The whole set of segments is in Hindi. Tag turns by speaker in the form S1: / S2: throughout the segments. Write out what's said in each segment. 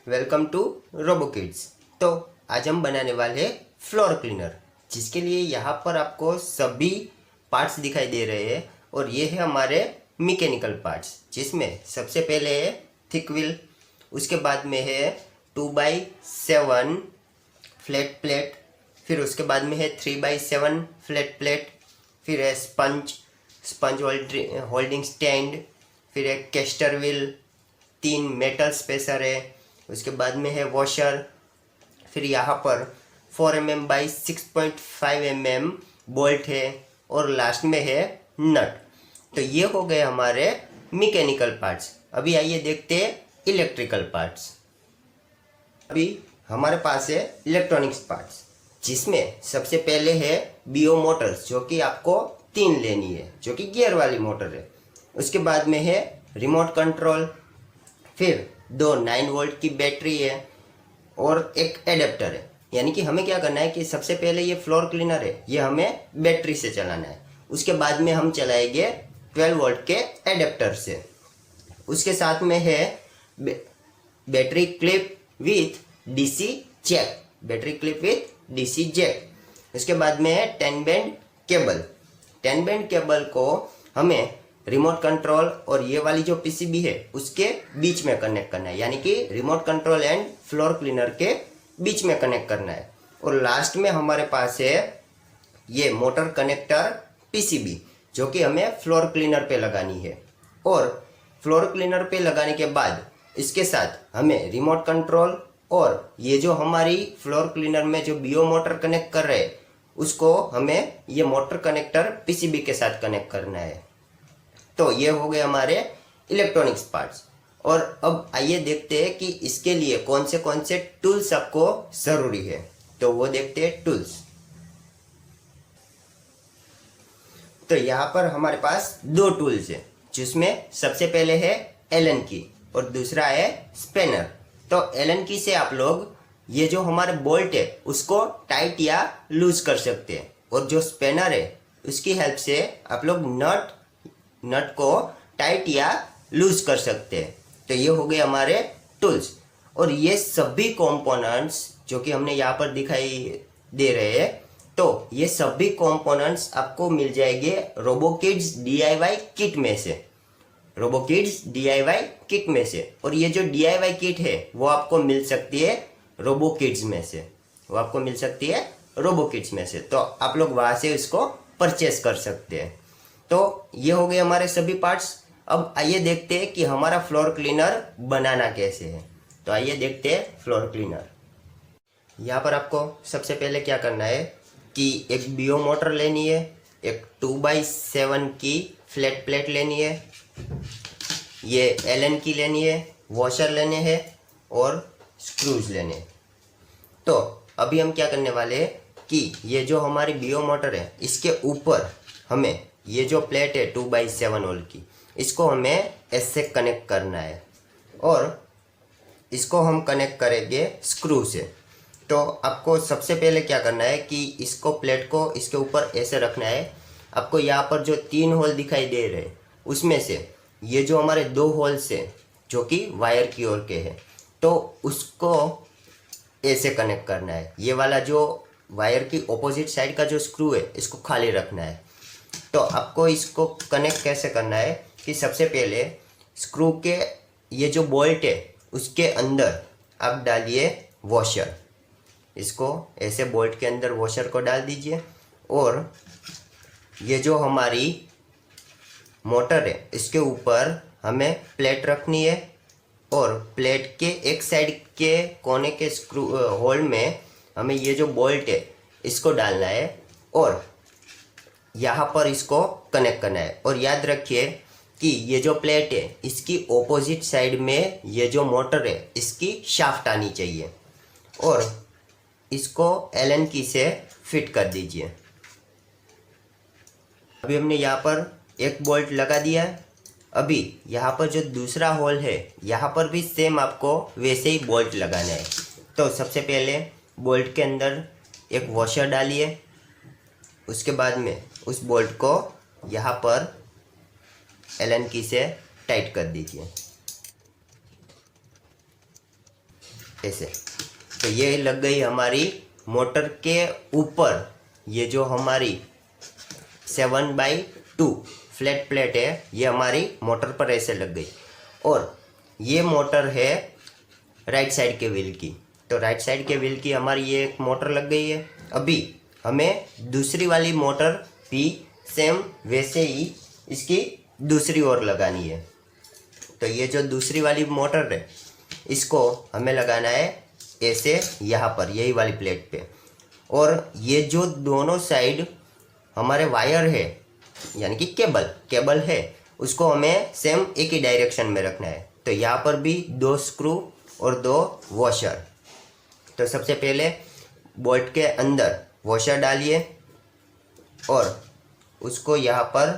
S1: Welcome to रोबोकिड्स। तो आज हम बनाने वाले हैं फ्लोर क्लीनर, जिसके लिए यहाँ पर आपको सभी पार्ट्स दिखाई दे रहे हैं और ये है हमारे मैकेनिकल पार्ट्स, जिसमें सबसे पहले है थिक व्हील, उसके बाद में है 2x7 फ्लैट प्लेट, फिर उसके बाद में है 3x7 फ्लैट प्लेट, फिर है स्पंज होल्डिंग स्टैंड, फिर है कैस्टर व्हील, 3 मेटल स्पेसर है, उसके बाद में है वॉशर, फिर यहाँ पर 4 mm बाई 6.5 mm बोल्ट है और लास्ट में है नट। तो ये हो गए हमारे मैकेनिकल पार्ट्स। अभी आइए देखते हैं इलेक्ट्रिकल पार्ट्स। अभी हमारे पास है इलेक्ट्रॉनिक्स पार्ट्स, जिसमें सबसे पहले है बीओ मोटर्स, जो कि आपको 3 लेनी है, जो कि गियर वाली मोटर है। उसके बाद में है रिमोट कंट्रोल, फिर 2 9 वोल्ट की बैटरी है और एक एडेप्टर है। यानी कि हमें क्या करना है कि सबसे पहले ये फ्लोर क्लीनर है, ये हमें बैटरी से चलाना है। उसके बाद में हम चलाएंगे 12 वोल्ट के एडेप्टर से। उसके साथ में है battery clip with DC jack, battery clip with DC jack. उसके बाद में है 10 बैंड केबल। 10 बैंड केबल को हमें रिमोट कंट्रोल और ये वाली जो पीसीबी है उसके बीच में कनेक्ट करना है, यानी कि remote control and floor cleaner के बीच में कनेक्ट करना है। और लास्ट में हमारे पास है ये मोटर कनेक्टर पीसीबी, जो कि हमें फ्लोर क्लीनर पे लगानी है। और फ्लोर क्लीनर पे लगाने के बाद इसके साथ हमें रिमोट कंट्रोल और ये जो हमारी फ्लोर क्लीनर में जो बीओ मोटर कनेक्ट कर रहे हैं उसको हमें ये मोटर कनेक्टर पीसीबी के साथ कनेक्ट करना है। तो ये हो गए हमारे इलेक्ट्रॉनिक्स पार्ट्स। और अब आइए देखते हैं कि इसके लिए कौन से टूल्स आपको जरूरी है। तो वो देखते हैं टूल्स। तो यहाँ पर हमारे पास 2 टूल्स है, जिसमें सबसे पहले है एलन की और दूसरा है स्पैनर। तो एलन की से आप लोग ये जो हमारे बोल्ट है उसको टाइट या लूज कर सकते हैं, और जो स्पैनर है उसकी हेल्प से आप लोग नट को टाइट या लूज कर सकते हैं। तो ये हो गए हमारे टूल्स। और ये सभी कंपोनेंट्स जो कि हमने यहाँ पर दिखाई दे रहे हैं, तो ये सभी कंपोनेंट्स आपको मिल जाएंगे रोबोकिड्स DIY किट में से, रोबोकिड्स DIY किट में से। और ये जो DIY किट है वो आपको मिल सकती है रोबोकिड्स में से, वो आपको मिल सकती है रोबोकिड्स में से। तो आप लोग वहाँ से इसको परचेस कर सकते हैं। तो ये हो गए हमारे सभी पार्ट्स। अब आइए देखते हैं कि हमारा फ्लोर क्लीनर बनाना कैसे है। तो आइए देखते हैं फ्लोर क्लीनर। यहाँ पर आपको सबसे पहले क्या करना है कि एक बीओ मोटर लेनी है, एक 2x7 की फ्लैट प्लेट लेनी है, ये एलन की लेनी है, वॉशर लेने हैं और स्क्रूज लेने हैं। तो अभी हम क्या करने वाले हैं कि ये जो हमारी बीओ मोटर है इसके ऊपर हमें ये जो प्लेट है 2x7 वोल्ट की, इसको हमें ऐसे कनेक्ट करना है और इसको हम कनेक्ट करेंगे स्क्रू से। तो आपको सबसे पहले क्या करना है कि इसको प्लेट को इसके ऊपर ऐसे रखना है। आपको यहाँ पर जो 3 होल दिखाई दे रहे हैं उसमें से ये जो हमारे 2 होल्स है जो कि वायर की ओर के हैं, तो उसको ऐसे कनेक्ट करना है। ये वाला जो वायर की ऑपोजिट साइड का जो स्क्रू है इसको खाली रखना है। तो आपको इसको कनेक्ट कैसे करना है कि सबसे पहले स्क्रू के ये जो बोल्ट है उसके अंदर आप डालिए वॉशर, इसको ऐसे बोल्ट के अंदर वॉशर को डाल दीजिए। और ये जो हमारी मोटर है इसके ऊपर हमें प्लेट रखनी है और प्लेट के एक साइड के कोने के स्क्रू होल में हमें ये जो बोल्ट है इसको डालना है और यहाँ पर इसको कनेक्ट करना है। और याद रखिए कि ये जो प्लेट है इसकी ऑपोजिट साइड में ये जो मोटर है इसकी शाफ्ट आनी चाहिए और इसको एलन की से फिट कर दीजिए। अभी हमने यहाँ पर एक बोल्ट लगा दिया है। अभी यहाँ पर जो दूसरा होल है यहाँ पर भी सेम आपको वैसे ही बोल्ट लगाना है। तो सबसे पहले बोल्ट के अंदर एक वॉशर डालिए, उसके बाद में उस बोल्ट को यहाँ पर एलन की से टाइट कर दीजिए। ऐसे। तो ये लग गई हमारी मोटर के ऊपर। ये जो हमारी 7/2 फ्लैट प्लेट है ये हमारी मोटर पर ऐसे लग गई। और ये मोटर है राइट साइड के व्हील की। तो राइट साइड के व्हील की हमारी ये एक मोटर लग गई है। अभी हमें दूसरी वाली मोटर भी सेम वैसे ही इसकी दूसरी ओर लगानी है। तो ये जो दूसरी वाली मोटर है इसको हमें लगाना है ऐसे यहाँ पर, यही वाली प्लेट पे। और ये जो दोनों साइड हमारे वायर है यानी कि केबल है उसको हमें सेम एक ही डायरेक्शन में रखना है। तो यहाँ पर भी 2 स्क्रू और 2 वॉशर। तो सबसे पहले बोल्ट के अंदर वॉशर डालिए और उसको यहाँ पर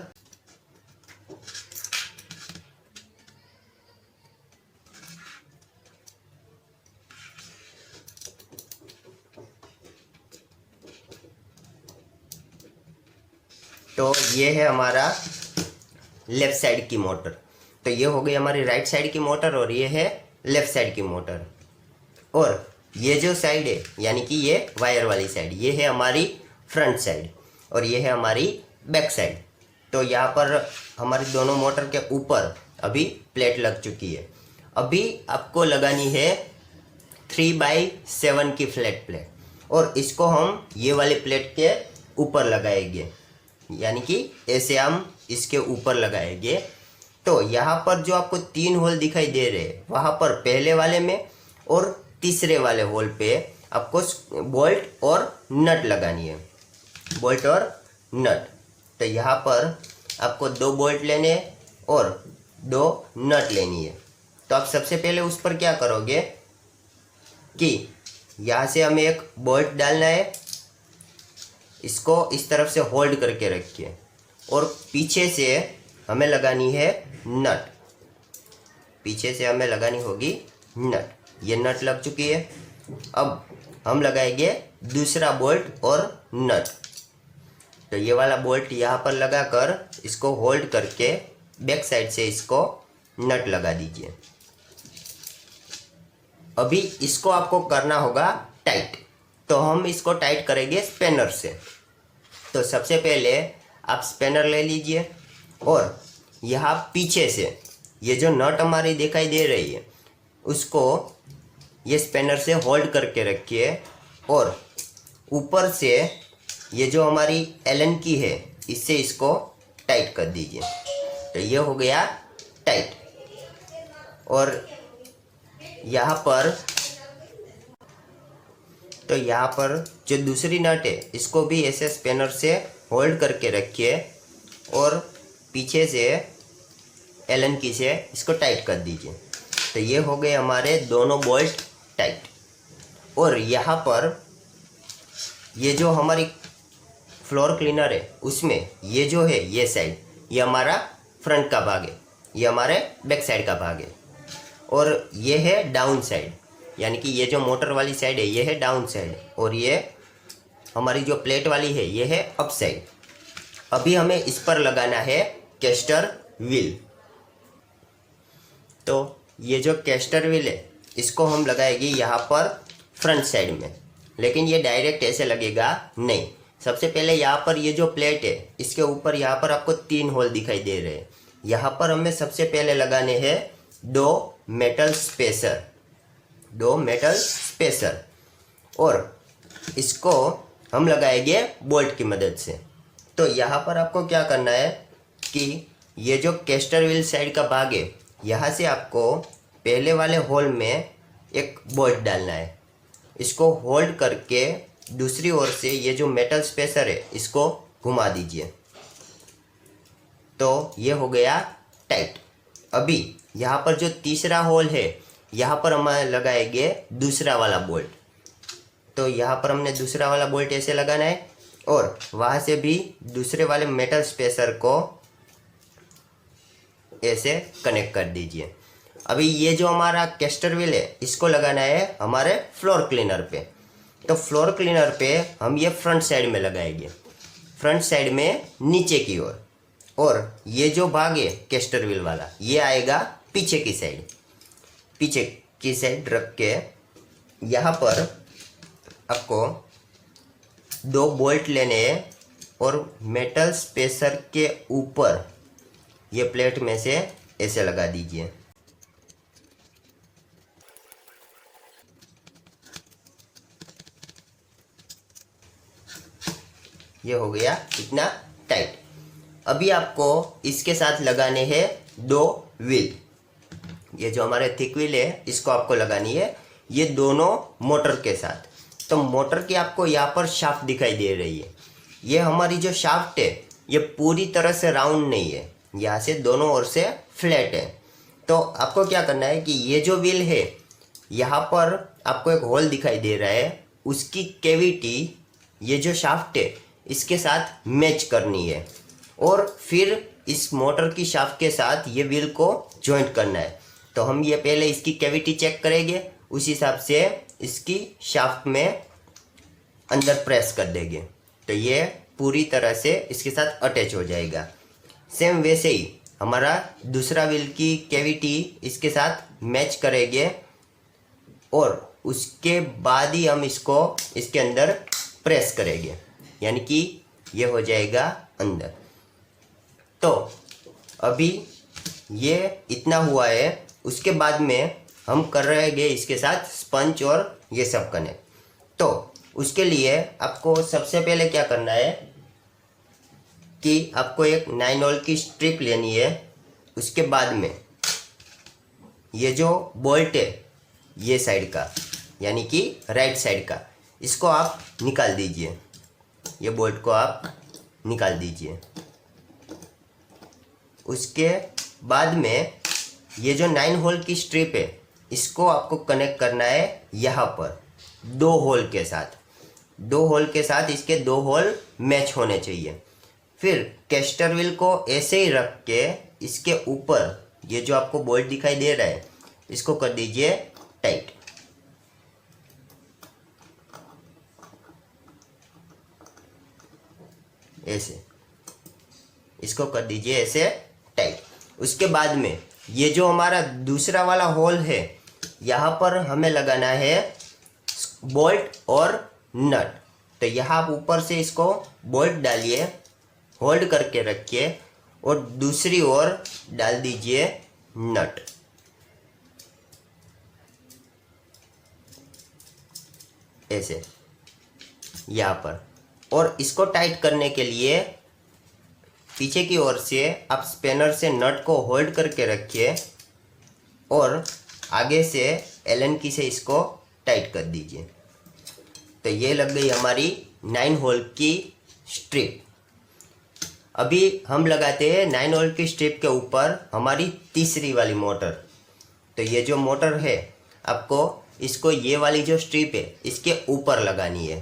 S1: तो ये है हमारा लेफ़्ट साइड की मोटर। तो ये हो गई हमारी राइट साइड की मोटर और ये है लेफ़्ट साइड की मोटर। और ये जो साइड है यानी कि ये वायर वाली साइड ये है हमारी फ्रंट साइड और ये है हमारी बैक साइड। तो यहाँ पर हमारी दोनों मोटर के ऊपर अभी प्लेट लग चुकी है। अभी आपको लगानी है 3/7 की फ्लैट प्लेट और इसको हम ये वाले प्लेट के ऊपर लगाएंगे यानी कि ऐसे हम इसके ऊपर लगाएंगे। तो यहाँ पर जो आपको 3 होल दिखाई दे रहे हैं वहाँ पर पहले वाले में और तीसरे वाले होल पे आपको बोल्ट और नट लगानी है, बोल्ट और नट। तो यहाँ पर आपको 2 बोल्ट लेने और 2 नट लेनी है। तो आप सबसे पहले उस पर क्या करोगे कि यहाँ से हमें एक बोल्ट डालना है, इसको इस तरफ से होल्ड करके रखिए और पीछे से हमें लगानी है नट, पीछे से हमें लगानी होगी नट। ये नट लग चुकी है। अब हम लगाएंगे दूसरा बोल्ट और नट। तो ये वाला बोल्ट यहाँ पर लगाकर इसको होल्ड करके बैक साइड से इसको नट लगा दीजिए। अभी इसको आपको करना होगा टाइट। तो हम इसको टाइट करेंगे स्पैनर से। तो सबसे पहले आप स्पैनर ले लीजिए और यहाँ पीछे से ये जो नट हमारी दिखाई दे रही है उसको ये स्पैनर से होल्ड करके रखिए और ऊपर से ये जो हमारी एलन की है इससे इसको टाइट कर दीजिए। तो ये हो गया टाइट। और यहाँ पर तो यहाँ पर जो दूसरी नट है इसको भी ऐसे स्पैनर से होल्ड करके रखिए और पीछे से एलन की से इसको टाइट कर दीजिए। तो ये हो गए हमारे दोनों बोल्ट टाइट। और यहाँ पर ये जो हमारी फ्लोर क्लीनर है उसमें ये जो है ये साइड ये हमारा फ्रंट का भाग है, ये हमारे बैक साइड का भाग है। और ये है डाउन साइड यानी कि ये जो मोटर वाली साइड है ये है डाउन साइड और ये हमारी जो प्लेट वाली है ये है अप साइड। अभी हमें इस पर लगाना है कैस्टर व्हील। तो ये जो कैस्टर व्हील है इसको हम लगाएंगे यहाँ पर फ्रंट साइड में, लेकिन ये डायरेक्ट ऐसे लगेगा नहीं। सबसे पहले यहाँ पर ये जो प्लेट है इसके ऊपर यहाँ पर आपको 3 होल दिखाई दे रहे हैं। यहाँ पर हमें सबसे पहले लगाने हैं 2 मेटल स्पेसर, 2 मेटल स्पेसर और इसको हम लगाएंगे बोल्ट की मदद से। तो यहाँ पर आपको क्या करना है कि ये जो कैस्टर व्हील साइड का भाग है यहाँ से आपको पहले वाले होल में एक बोल्ट डालना है। इसको होल्ड करके दूसरी ओर से ये जो मेटल स्पेसर है इसको घुमा दीजिए। तो ये हो गया टाइट। अभी यहाँ पर जो तीसरा होल है यहाँ पर हम लगाएंगे दूसरा वाला बोल्ट। तो यहाँ पर हमने दूसरा वाला बोल्ट ऐसे लगाना है और वहाँ से भी दूसरे वाले मेटल स्पेसर को ऐसे कनेक्ट कर दीजिए। अभी ये जो हमारा कैस्टर व्हील है इसको लगाना है हमारे फ्लोर क्लीनर पे। तो फ्लोर क्लीनर पे हम ये फ्रंट साइड में लगाएंगे, फ्रंट साइड में नीचे की ओर। और ये जो भाग है कैस्टर व्हील वाला ये आएगा पीछे की साइड, पीछे की साइड रख के यहाँ पर आपको 2 बोल्ट लेने हैं और मेटल स्पेसर के ऊपर ये प्लेट में से ऐसे लगा दीजिए। ये हो गया इतना टाइट। अभी आपको इसके साथ लगाने हैं 2 व्हील। ये जो हमारे थिक व्हील है इसको आपको लगानी है, ये दोनों मोटर के साथ। तो मोटर की आपको यहाँ पर शाफ्ट दिखाई दे रही है। ये हमारी जो शाफ्ट है ये पूरी तरह से राउंड नहीं है, यहाँ से दोनों ओर से फ्लैट है। तो आपको क्या करना है कि ये जो व्हील है यहाँ पर आपको एक होल दिखाई दे रहा है, उसकी कैविटी ये जो शाफ्ट है इसके साथ मैच करनी है और फिर इस मोटर की शाफ्ट के साथ ये व्हील को जॉइंट करना है। तो हम ये पहले इसकी कैविटी चेक करेंगे, उस हिसाब से इसकी शाफ्ट में अंदर प्रेस कर देंगे तो ये पूरी तरह से इसके साथ अटैच हो जाएगा। सेम वैसे ही हमारा दूसरा व्हील की कैविटी इसके साथ मैच करेंगे और उसके बाद ही हम इसको इसके अंदर प्रेस करेंगे, यानी कि ये हो जाएगा अंदर। तो अभी ये इतना हुआ है, उसके बाद में हम कर रहेंगे इसके साथ स्पंज और ये सब कनेक्ट। तो उसके लिए आपको सबसे पहले क्या करना है कि आपको एक 9 होल की स्ट्रिप लेनी है। उसके बाद में ये जो बोल्ट है ये साइड का, यानी कि राइट साइड का, इसको आप निकाल दीजिए। ये बोल्ट को आप निकाल दीजिए। उसके बाद में ये जो 9 होल की स्ट्रिप है इसको आपको कनेक्ट करना है यहाँ पर 2 होल के साथ। 2 होल के साथ इसके 2 होल मैच होने चाहिए। फिर कैस्टर व्हील को ऐसे ही रख के इसके ऊपर ये जो आपको बोल्ट दिखाई दे रहा है इसको कर दीजिए टाइट। ऐसे इसको कर दीजिए ऐसे टाइट। उसके बाद में ये जो हमारा दूसरा वाला होल है यहाँ पर हमें लगाना है बोल्ट और नट। तो यहाँ आप ऊपर से इसको बोल्ट डालिए, होल्ड करके रखिए और दूसरी ओर डाल दीजिए नट। ऐसे यहाँ पर। और इसको टाइट करने के लिए पीछे की ओर से आप स्पैनर से नट को होल्ड करके रखिए और आगे से एलन की से इसको टाइट कर दीजिए। तो ये लग गई हमारी 9 होल की स्ट्रिप। अभी हम लगाते हैं 9 होल की स्ट्रिप के ऊपर हमारी तीसरी वाली मोटर। तो ये जो मोटर है आपको इसको ये वाली जो स्ट्रिप है इसके ऊपर लगानी है।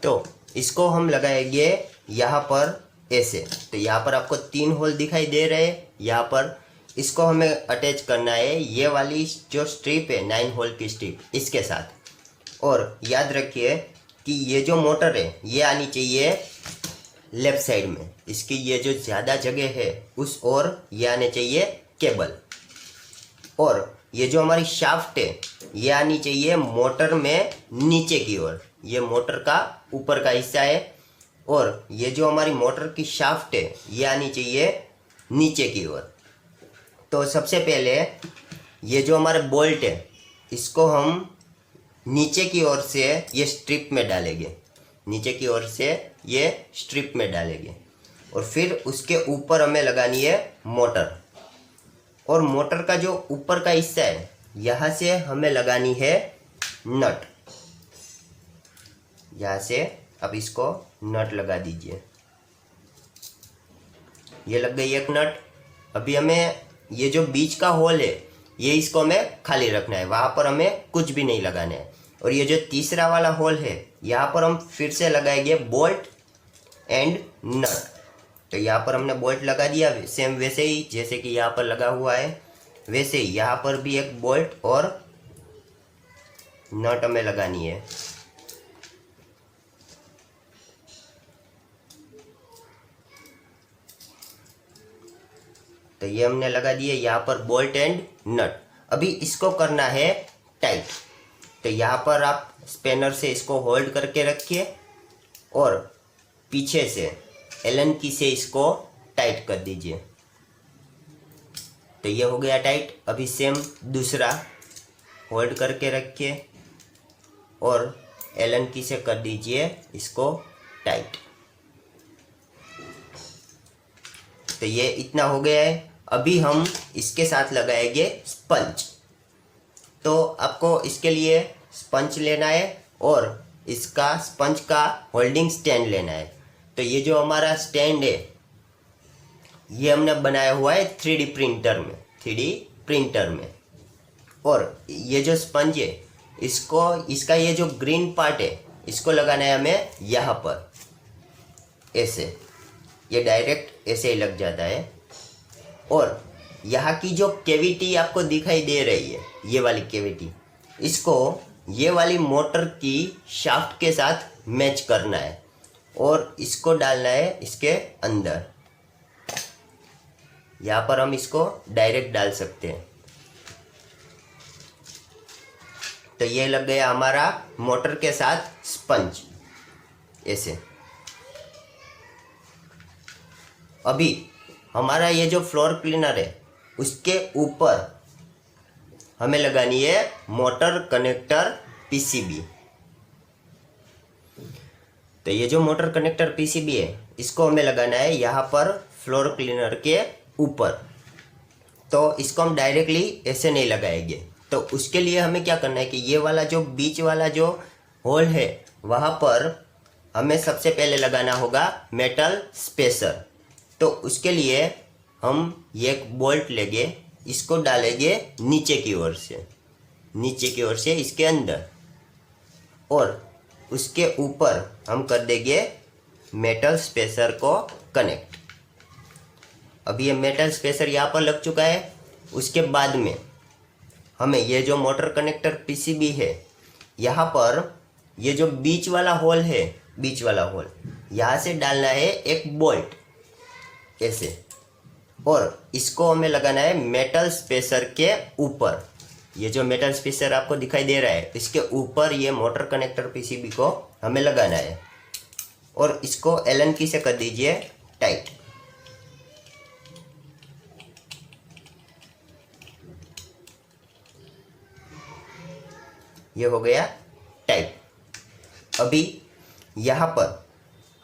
S1: तो इसको हम लगाएंगे यहाँ पर ऐसे। तो यहाँ पर आपको 3 होल दिखाई दे रहे हैं। यहाँ पर इसको हमें अटैच करना है ये वाली जो स्ट्रिप है 9 होल की स्ट्रिप इसके साथ। और याद रखिए कि ये जो मोटर है ये आनी चाहिए लेफ्ट साइड में, इसकी ये जो ज़्यादा जगह है उस ओर ये आने चाहिए केबल। और ये जो हमारी शाफ्ट है ये आनी चाहिए मोटर में नीचे की ओर, ये मोटर का ऊपर का हिस्सा है। और ये जो हमारी मोटर की शाफ्ट है ये आनी चाहिए नीचे की ओर। तो सबसे पहले ये जो हमारे बोल्ट है इसको हम नीचे की ओर से ये स्ट्रिप में डालेंगे, नीचे की ओर से ये स्ट्रिप में डालेंगे। और फिर उसके ऊपर हमें लगानी है मोटर। और मोटर का जो ऊपर का हिस्सा है यहाँ से हमें लगानी है नट। यहाँ से अब इसको नट लगा दीजिए। ये लग गई एक नट। अभी हमें ये जो बीच का होल है ये इसको हमें खाली रखना है, वहाँ पर हमें कुछ भी नहीं लगाना है। और ये जो तीसरा वाला होल है यहाँ पर हम फिर से लगाएंगे बोल्ट एंड नट। तो यहाँ पर हमने बोल्ट लगा दिया, सेम वैसे ही जैसे कि यहाँ पर लगा हुआ है वैसे ही यहाँ पर भी एक बोल्ट और नट हमें लगानी है। तो ये हमने लगा दिए यहाँ पर बोल्ट एंड नट। अभी इसको करना है टाइट। तो यहाँ पर आप स्पेनर से इसको होल्ड करके रखिए और पीछे से एलन की से इसको टाइट कर दीजिए। तो ये हो गया टाइट। अभी सेम दूसरा होल्ड करके रखिए और एलन की से कर दीजिए इसको टाइट। तो ये इतना हो गया है। अभी हम इसके साथ लगाएंगे स्पंज। तो आपको इसके लिए स्पंज लेना है और इसका स्पंज का होल्डिंग स्टैंड लेना है। तो ये जो हमारा स्टैंड है ये हमने बनाया हुआ है 3D प्रिंटर में। और ये जो स्पंज है इसका ये जो ग्रीन पार्ट है इसको लगाना है हमें यहाँ पर ऐसे। ये डायरेक्ट ऐसे ही लग जाता है। और यहाँ की जो कैविटी आपको दिखाई दे रही है, ये वाली कैविटी, इसको ये वाली मोटर की शाफ्ट के साथ मैच करना है और इसको डालना है इसके अंदर। यहाँ पर हम इसको डायरेक्ट डाल सकते हैं। तो ये लग गया हमारा मोटर के साथ स्पंज ऐसे। अभी हमारा ये जो फ्लोर क्लीनर है उसके ऊपर हमें लगानी है मोटर कनेक्टर पीसीबी। तो ये जो मोटर कनेक्टर पीसीबी है इसको हमें लगाना है यहाँ पर फ्लोर क्लीनर के ऊपर। तो इसको हम डायरेक्टली ऐसे नहीं लगाएंगे। तो उसके लिए हमें क्या करना है कि ये वाला जो बीच वाला जो होल है वहाँ पर हमें सबसे पहले लगाना होगा मेटल स्पेसर। तो उसके लिए हम ये एक बोल्ट लेंगे, इसको डालेंगे नीचे की ओर से इसके अंदर और उसके ऊपर हम कर देंगे मेटल स्पेसर को कनेक्ट। अभी ये मेटल स्पेसर यहाँ पर लग चुका है। उसके बाद में हमें ये जो मोटर कनेक्टर पीसीबी है यहाँ पर ये जो बीच वाला होल यहाँ से डालना है एक बोल्ट ऐसे। और इसको हमें लगाना है मेटल स्पेसर के ऊपर। ये जो मेटल स्पेसर आपको दिखाई दे रहा है इसके ऊपर ये मोटर कनेक्टर पीसीबी को हमें लगाना है और इसको एलन की से कर दीजिए टाइट। ये हो गया टाइट। अभी यहाँ पर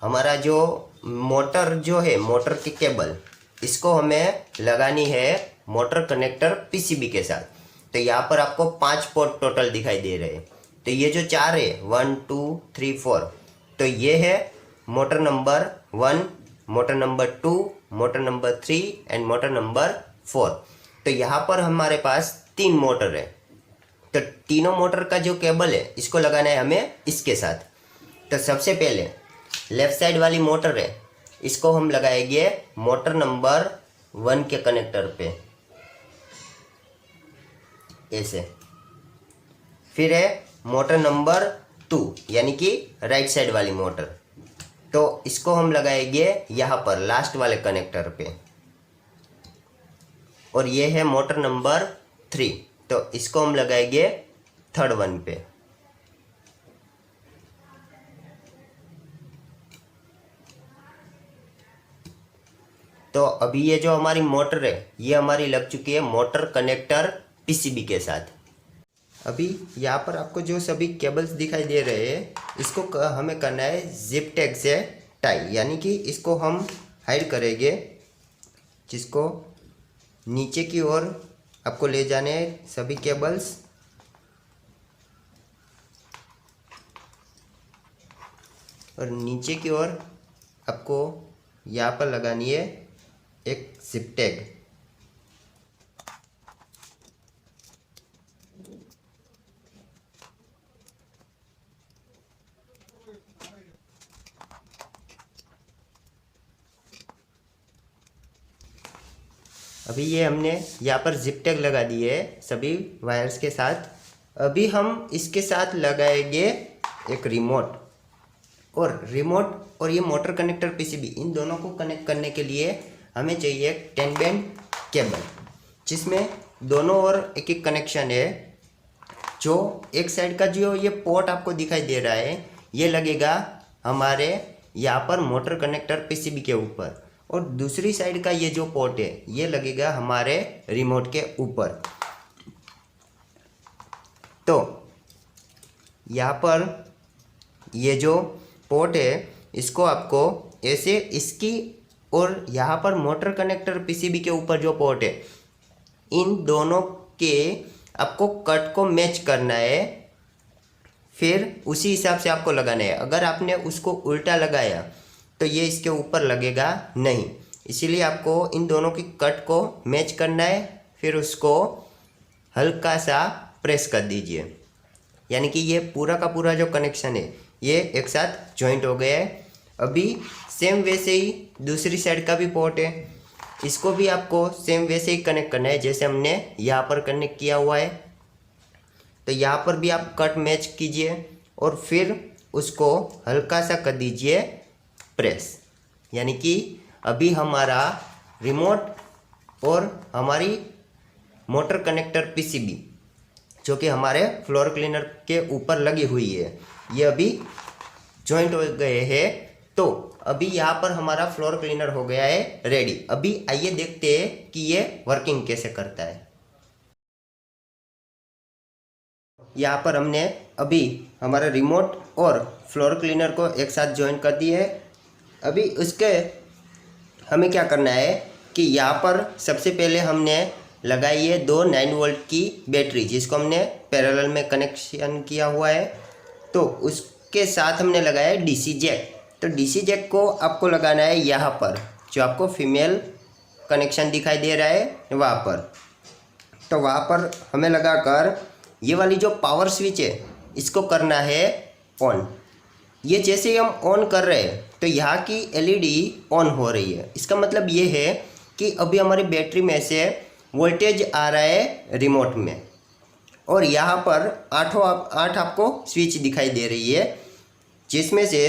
S1: हमारा जो मोटर की केबल इसको हमें लगानी है मोटर कनेक्टर पीसीबी के साथ। तो यहाँ पर आपको 5 पोर्ट टोटल दिखाई दे रहे हैं। तो ये जो 4 है 1 2 3 4, तो ये है motor number 1, motor number 2, motor number 3 and motor number 4। तो यहाँ पर हमारे पास 3 मोटर है। तो तीनों मोटर का जो केबल है इसको लगाना है हमें इसके साथ। तो सबसे पहले लेफ्ट साइड वाली मोटर है इसको हम लगाएंगे मोटर नंबर 1 के कनेक्टर पे ऐसे। फिर है मोटर नंबर 2 यानी कि राइट साइड वाली मोटर, तो इसको हम लगाएंगे यहाँ पर लास्ट वाले कनेक्टर पे। और ये है मोटर नंबर 3, तो इसको हम लगाएंगे थर्ड वन पे। तो अभी ये जो हमारी मोटर है ये हमारी लग चुकी है मोटर कनेक्टर पीसीबी के साथ। अभी यहाँ पर आपको जो सभी केबल्स दिखाई दे रहे हैं इसको हमें करना है जिप टैग से टाई, यानी कि इसको हम हाइड करेंगे, जिसको नीचे की ओर आपको ले जाने हैं सभी केबल्स। और नीचे की ओर आपको यहाँ पर लगानी है एक जिप टैग। अभी ये हमने यहाँ पर जिप टैग लगा दिए है सभी वायर्स के साथ। अभी हम इसके साथ लगाएंगे एक रिमोट, और ये मोटर कनेक्टर पीसीबी, इन दोनों को कनेक्ट करने के लिए हमें चाहिए 10 बैंड केबल, जिसमें दोनों ओर एक एक कनेक्शन है जो एक साइड का जो ये पोर्ट आपको दिखाई दे रहा है ये लगेगा हमारे यहाँ पर मोटर कनेक्टर पीसीबी के ऊपर, और दूसरी साइड का ये जो पोर्ट है ये लगेगा हमारे रिमोट के ऊपर। तो यहाँ पर ये जो पोर्ट है इसको आपको ऐसे इसकी और यहाँ पर मोटर कनेक्टर पीसीबी के ऊपर जो पोर्ट है इन दोनों के आपको कट को मैच करना है, फिर उसी हिसाब से आपको लगाना है। अगर आपने उसको उल्टा लगाया तो ये इसके ऊपर लगेगा नहीं, इसीलिए आपको इन दोनों की कट को मैच करना है, फिर उसको हल्का सा प्रेस कर दीजिए, यानी कि ये पूरा का पूरा जो कनेक्शन है ये एक साथ जॉइंट हो गया है। अभी सेम वैसे ही दूसरी साइड का भी पोर्ट है, इसको भी आपको सेम वैसे ही कनेक्ट करना है जैसे हमने यहाँ पर कनेक्ट किया हुआ है। तो यहाँ पर भी आप कट मैच कीजिए और फिर उसको हल्का सा कर दीजिए प्रेस, यानी कि अभी हमारा रिमोट और हमारी मोटर कनेक्टर पीसीबी जो कि हमारे फ्लोर क्लीनर के ऊपर लगी हुई है ये अभी जॉइंट हो गए हैं। तो अभी यहाँ पर हमारा फ्लोर क्लीनर हो गया है रेडी। अभी आइए देखते हैं कि ये वर्किंग कैसे करता है। यहाँ पर हमने अभी हमारा रिमोट और फ्लोर क्लीनर को एक साथ जॉइन कर दिए है। अभी उसके हमें क्या करना है कि यहाँ पर सबसे पहले हमने लगाई है 2 9 वोल्ट की बैटरी जिसको हमने पैरेलल में कनेक्शन किया हुआ है। तो उसके साथ हमने लगाया है डीसी जैक। तो डीसी जैक को आपको लगाना है यहाँ पर, जो आपको फीमेल कनेक्शन दिखाई दे रहा है वहाँ पर। तो वहाँ पर हमें लगाकर ये वाली जो पावर स्विच है इसको करना है ऑन। ये जैसे ही हम ऑन कर रहे हैं तो यहाँ की एलईडी ऑन हो रही है। इसका मतलब ये है कि अभी हमारी बैटरी में से वोल्टेज आ रहा है रिमोट में, और यहाँ पर 8 आपको स्विच दिखाई दे रही है जिसमें से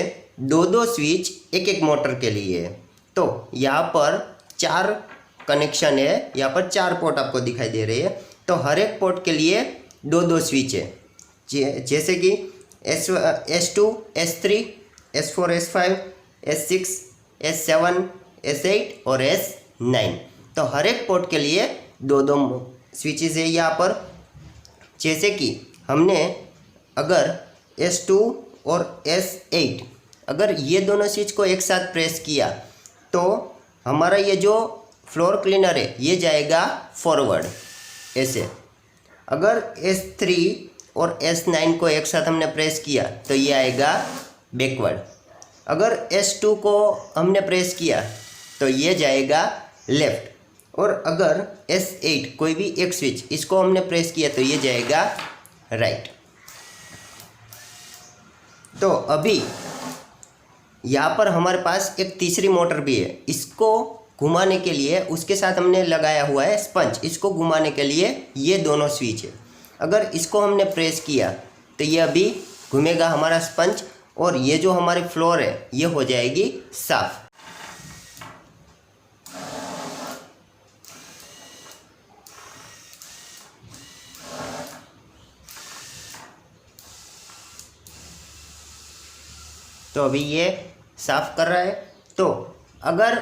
S1: 2 स्विच एक मोटर के लिए है। तो यहाँ पर 4 कनेक्शन है, यहाँ पर 4 पोर्ट आपको दिखाई दे रही है। तो हर एक पोर्ट के लिए 2 स्विच है, जैसे कि S2 S3 S4 S5 S6 S7 S8 और S9। तो हर एक पोर्ट के लिए 2 स्विचेस है यहाँ पर। जैसे कि हमने अगर S2 और S8 अगर ये दोनों स्विच को एक साथ प्रेस किया तो हमारा ये जो फ्लोर क्लीनर है ये जाएगा फॉरवर्ड ऐसे। अगर S3 और S9 को एक साथ हमने प्रेस किया तो ये आएगा बैकवर्ड। अगर S2 को हमने प्रेस किया तो ये जाएगा लेफ़्ट, और अगर S8 कोई भी एक स्विच इसको हमने प्रेस किया तो ये जाएगा राइट। तो अभी यहाँ पर हमारे पास एक तीसरी मोटर भी है, इसको घुमाने के लिए उसके साथ हमने लगाया हुआ है स्पंज। इसको घुमाने के लिए ये दोनों स्विच है। अगर इसको हमने प्रेस किया तो ये अभी घूमेगा हमारा स्पंज, और ये जो हमारी फ्लोर है ये हो जाएगी साफ। तो अभी ये साफ कर रहा है। तो अगर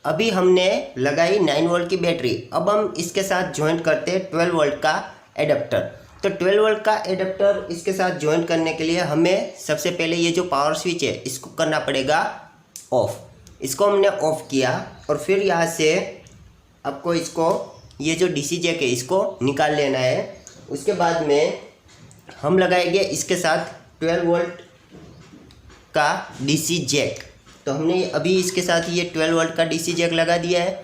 S1: अभी हमने लगाई 9 वोल्ट की बैटरी, अब हम इसके साथ ज्वाइंट करते हैं 12 वोल्ट का एडाप्टर। तो 12 वोल्ट का एडाप्टर इसके साथ ज्वाइंट करने के लिए हमें सबसे पहले ये जो पावर स्विच है इसको करना पड़ेगा ऑफ। इसको हमने ऑफ किया और फिर यहाँ से आपको इसको ये जो डीसी जैक है इसको निकाल लेना है। उसके बाद में हम लगाएंगे इसके साथ 12 वोल्ट का डीसी जैक। तो हमने अभी इसके साथ ये 12 वोल्ट का डीसी जैक लगा दिया है।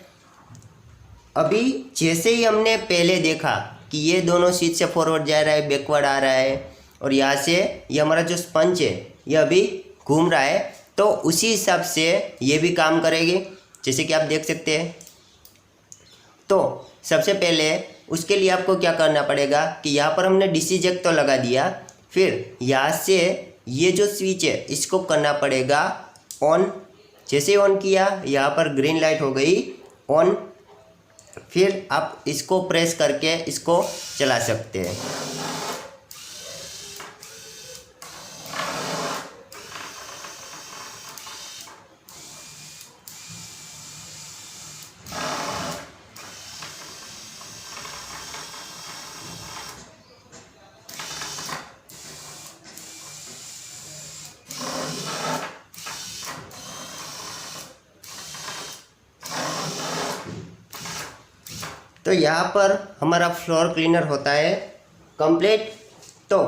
S1: अभी जैसे ही हमने पहले देखा कि ये दोनों स्विच से फॉरवर्ड जा रहा है, बैकवर्ड आ रहा है, और यहाँ से ये हमारा जो स्पंज है ये अभी घूम रहा है, तो उसी हिसाब से ये भी काम करेगी, जैसे कि आप देख सकते हैं। तो सबसे पहले उसके लिए आपको क्या करना पड़ेगा कि यहाँ पर हमने डीसी जैक तो लगा दिया, फिर यहाँ से ये जो स्विच है इसको करना पड़ेगा ऑन। जैसे ऑन किया यहाँ पर ग्रीन लाइट हो गई ऑन, फिर आप इसको प्रेस करके इसको चला सकते हैं। तो यहाँ पर हमारा फ्लोर क्लीनर होता है कंप्लीट। तो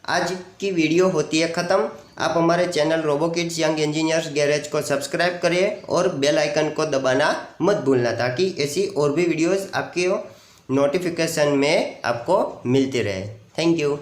S1: आज की वीडियो होती है ख़त्म। आप हमारे चैनल रोबोकिड्स यंग इंजीनियर्स गैरेज को सब्सक्राइब करिए और बेल आइकन को दबाना मत भूलना, ताकि ऐसी और भी वीडियोस आपके नोटिफिकेशन में आपको मिलती रहे। Thank you.